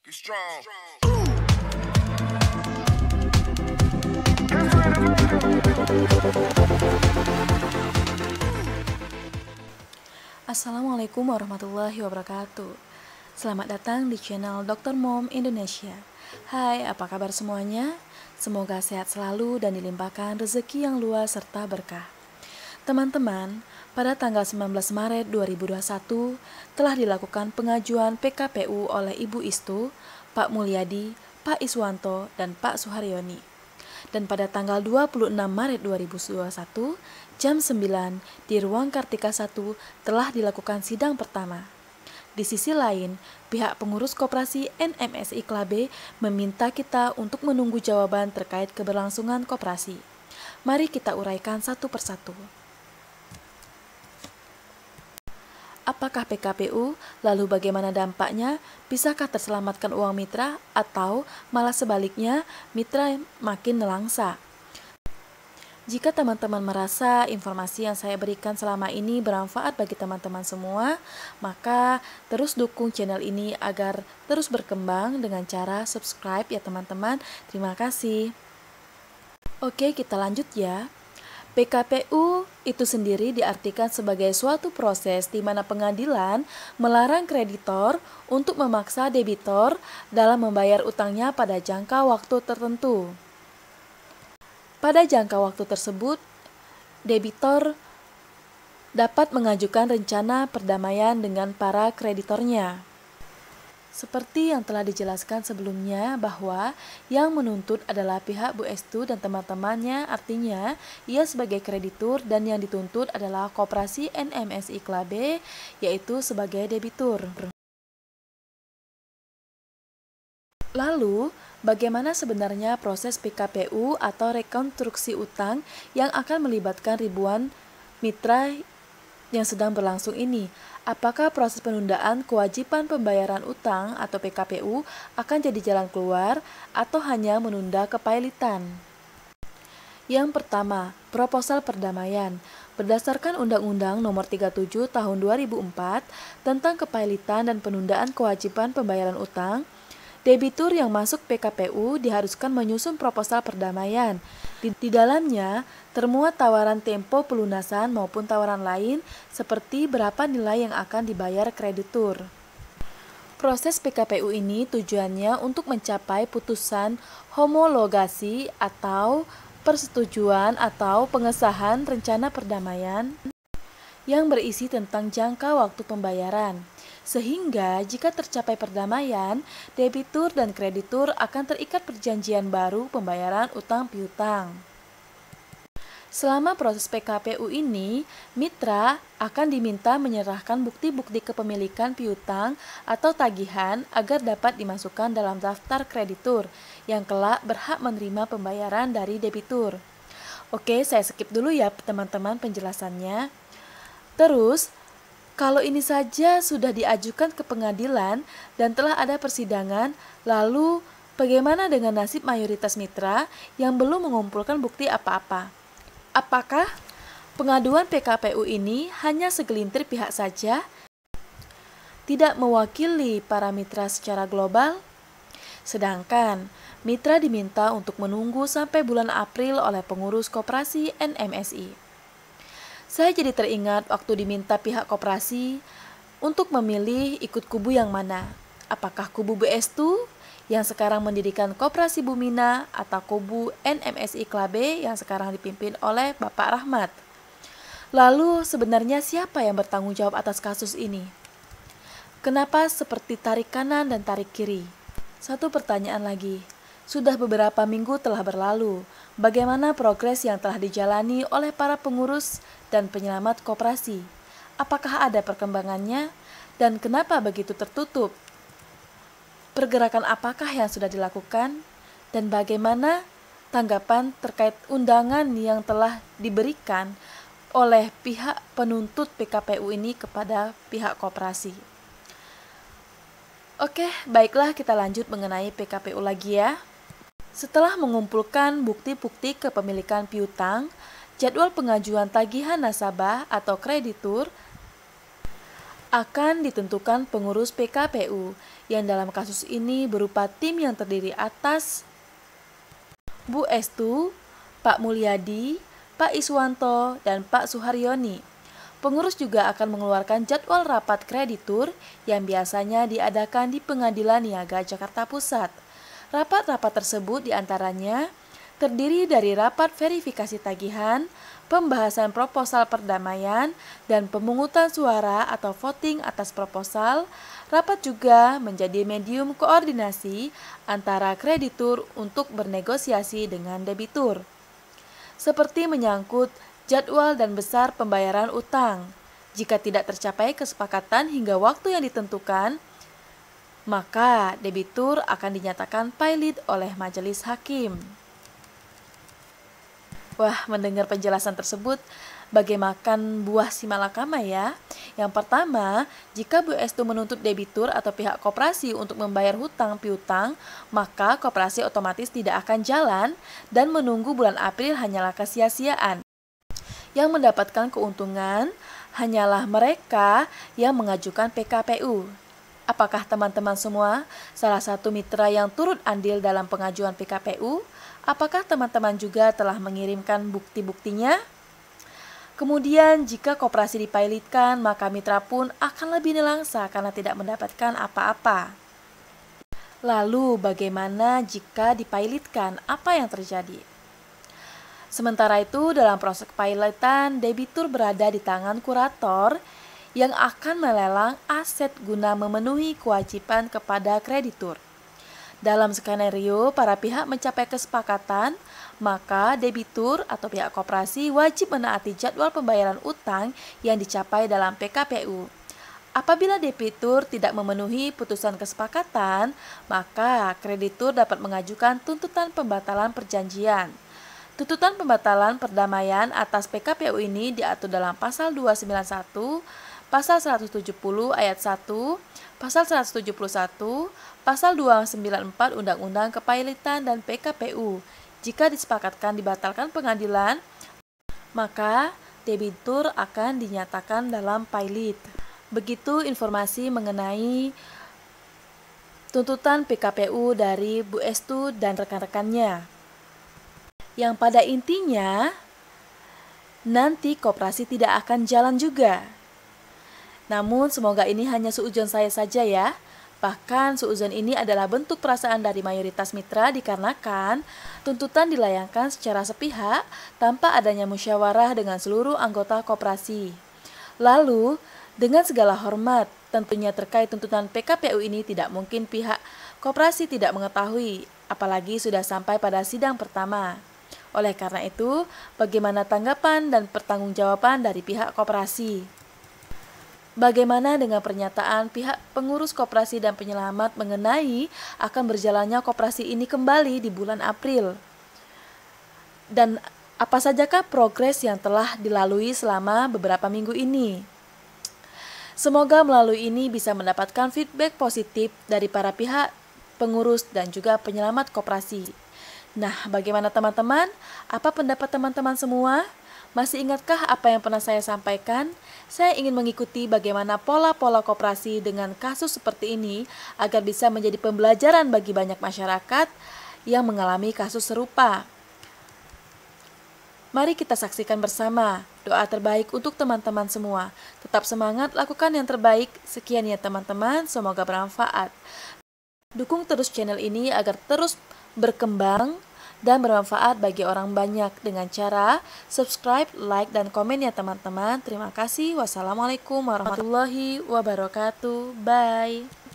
Strong. Assalamualaikum warahmatullahi wabarakatuh. Selamat datang di channel Dr. Mom Indonesia. Hai, apa kabar semuanya? Semoga sehat selalu dan dilimpahkan rezeki yang luas serta berkah. Teman-teman, pada tanggal 19 Maret 2021 telah dilakukan pengajuan PKPU oleh Ibu Istu, Pak Mulyadi, Pak Iswanto, dan Pak Suharyoni. Dan pada tanggal 26 Maret 2021, jam 9 di Ruang Kartika 1 telah dilakukan sidang pertama. Di sisi lain, pihak pengurus koperasi NMSI Klabe meminta kita untuk menunggu jawaban terkait keberlangsungan koperasi. Mari kita uraikan satu persatu. Apakah PKPU? Lalu bagaimana dampaknya? Bisakah terselamatkan uang mitra? Atau malah sebaliknya, mitra makin nelangsa? Jika teman-teman merasa informasi yang saya berikan selama ini bermanfaat bagi teman-teman semua, maka terus dukung channel ini agar terus berkembang dengan cara subscribe ya teman-teman. Terima kasih. Oke, kita lanjut ya. PKPU itu sendiri diartikan sebagai suatu proses di mana pengadilan melarang kreditor untuk memaksa debitor dalam membayar utangnya pada jangka waktu tertentu. Pada jangka waktu tersebut, debitor dapat mengajukan rencana perdamaian dengan para kreditornya. Seperti yang telah dijelaskan sebelumnya bahwa yang menuntut adalah pihak Bu Estu dan teman-temannya, artinya ia sebagai kreditur dan yang dituntut adalah koperasi NMSI Klabe yaitu sebagai debitur. Lalu, bagaimana sebenarnya proses PKPU atau rekonstruksi utang yang akan melibatkan ribuan mitra yang sedang berlangsung ini? Apakah proses penundaan kewajiban pembayaran utang atau PKPU akan jadi jalan keluar atau hanya menunda kepailitan? Yang pertama, proposal perdamaian. Berdasarkan Undang-Undang Nomor 37 Tahun 2004 tentang kepailitan dan penundaan kewajiban pembayaran utang, debitur yang masuk PKPU diharuskan menyusun proposal perdamaian. Di dalamnya termuat tawaran tempo pelunasan maupun tawaran lain seperti berapa nilai yang akan dibayar kreditur. Proses PKPU ini tujuannya untuk mencapai putusan homologasi atau persetujuan atau pengesahan rencana perdamaian yang berisi tentang jangka waktu pembayaran. Sehingga jika tercapai perdamaian, debitur dan kreditur akan terikat perjanjian baru pembayaran utang piutang. Selama proses PKPU ini, mitra akan diminta menyerahkan bukti-bukti kepemilikan piutang atau tagihan agar dapat dimasukkan dalam daftar kreditur yang kelak berhak menerima pembayaran dari debitur. Oke, saya skip dulu ya teman-teman penjelasannya. Terus, kalau ini saja sudah diajukan ke pengadilan dan telah ada persidangan, lalu bagaimana dengan nasib mayoritas mitra yang belum mengumpulkan bukti apa-apa? Apakah pengaduan PKPU ini hanya segelintir pihak saja, tidak mewakili para mitra secara global? Sedangkan mitra diminta untuk menunggu sampai bulan April oleh pengurus koperasi NMSI. Saya jadi teringat waktu diminta pihak koperasi untuk memilih ikut kubu yang mana. Apakah kubu Bu Estu yang sekarang mendirikan koperasi Bumina atau kubu NMSI Klabe yang sekarang dipimpin oleh Bapak Rahmat. Lalu sebenarnya siapa yang bertanggung jawab atas kasus ini? Kenapa seperti tarik kanan dan tarik kiri? Satu pertanyaan lagi. Sudah beberapa minggu telah berlalu, bagaimana progres yang telah dijalani oleh para pengurus dan penyelamat koperasi? Apakah ada perkembangannya? Dan kenapa begitu tertutup? Pergerakan apakah yang sudah dilakukan? Dan bagaimana tanggapan terkait undangan yang telah diberikan oleh pihak penuntut PKPU ini kepada pihak koperasi? Oke, baiklah kita lanjut mengenai PKPU lagi ya. Setelah mengumpulkan bukti-bukti kepemilikan piutang, jadwal pengajuan tagihan nasabah atau kreditur akan ditentukan pengurus PKPU yang dalam kasus ini berupa tim yang terdiri atas Bu Estu, Pak Mulyadi, Pak Iswanto, dan Pak Suharyoni. Pengurus juga akan mengeluarkan jadwal rapat kreditur yang biasanya diadakan di Pengadilan Niaga Jakarta Pusat. Rapat-rapat tersebut diantaranya terdiri dari rapat verifikasi tagihan, pembahasan proposal perdamaian, dan pemungutan suara atau voting atas proposal. Rapat juga menjadi medium koordinasi antara kreditur untuk bernegosiasi dengan debitur, seperti menyangkut jadwal dan besar pembayaran utang. Jika tidak tercapai kesepakatan hingga waktu yang ditentukan, maka debitur akan dinyatakan pilot oleh majelis hakim. Wah, mendengar penjelasan tersebut, bagai makan buah si malakama ya. Yang pertama, jika Bu Estu menuntut debitur atau pihak koperasi untuk membayar hutang piutang, maka koperasi otomatis tidak akan jalan dan menunggu bulan April hanyalah kesia-siaan. Yang mendapatkan keuntungan hanyalah mereka yang mengajukan PKPU. Apakah teman-teman semua salah satu mitra yang turut andil dalam pengajuan PKPU? Apakah teman-teman juga telah mengirimkan bukti-buktinya? Kemudian jika koperasi dipilotkan, maka mitra pun akan lebih nelangsa karena tidak mendapatkan apa-apa. Lalu bagaimana jika dipilotkan? Apa yang terjadi? Sementara itu dalam proses pilotan, debitur berada di tangan kurator yang akan melelang aset guna memenuhi kewajiban kepada kreditur. Dalam skenario para pihak mencapai kesepakatan, maka debitur atau pihak koperasi wajib menaati jadwal pembayaran utang yang dicapai dalam PKPU. Apabila debitur tidak memenuhi putusan kesepakatan, maka kreditur dapat mengajukan tuntutan pembatalan perjanjian. Tuntutan pembatalan perdamaian atas PKPU ini diatur dalam pasal 291, pasal 170 ayat 1, pasal 171, pasal 294 Undang-Undang Kepilotan dan PKPU. Jika disepakatkan dibatalkan pengadilan, maka debitur akan dinyatakan dalam pilot. Begitu informasi mengenai tuntutan PKPU dari Bu Estu dan rekan-rekannya. Yang pada intinya, nanti koperasi tidak akan jalan juga. Namun semoga ini hanya suudzon saya saja ya. Bahkan suudzon ini adalah bentuk perasaan dari mayoritas mitra dikarenakan tuntutan dilayangkan secara sepihak tanpa adanya musyawarah dengan seluruh anggota koperasi. Lalu, dengan segala hormat, tentunya terkait tuntutan PKPU ini tidak mungkin pihak koperasi tidak mengetahui, apalagi sudah sampai pada sidang pertama. Oleh karena itu, bagaimana tanggapan dan pertanggungjawaban dari pihak koperasi? Bagaimana dengan pernyataan pihak pengurus koperasi dan penyelamat mengenai akan berjalannya koperasi ini kembali di bulan April? Dan apa sajakah progres yang telah dilalui selama beberapa minggu ini? Semoga melalui ini bisa mendapatkan feedback positif dari para pihak pengurus dan juga penyelamat koperasi. Nah, bagaimana teman-teman? Apa pendapat teman-teman semua? Masih ingatkah apa yang pernah saya sampaikan? Saya ingin mengikuti bagaimana pola-pola koperasi dengan kasus seperti ini agar bisa menjadi pembelajaran bagi banyak masyarakat yang mengalami kasus serupa. Mari kita saksikan bersama doa terbaik untuk teman-teman semua. Tetap semangat, lakukan yang terbaik. Sekian ya teman-teman, semoga bermanfaat. Dukung terus channel ini agar terus berkembang dan bermanfaat bagi orang banyak dengan cara subscribe, like, dan komen ya teman-teman. Terima kasih. Wassalamualaikum warahmatullahi wabarakatuh. Bye.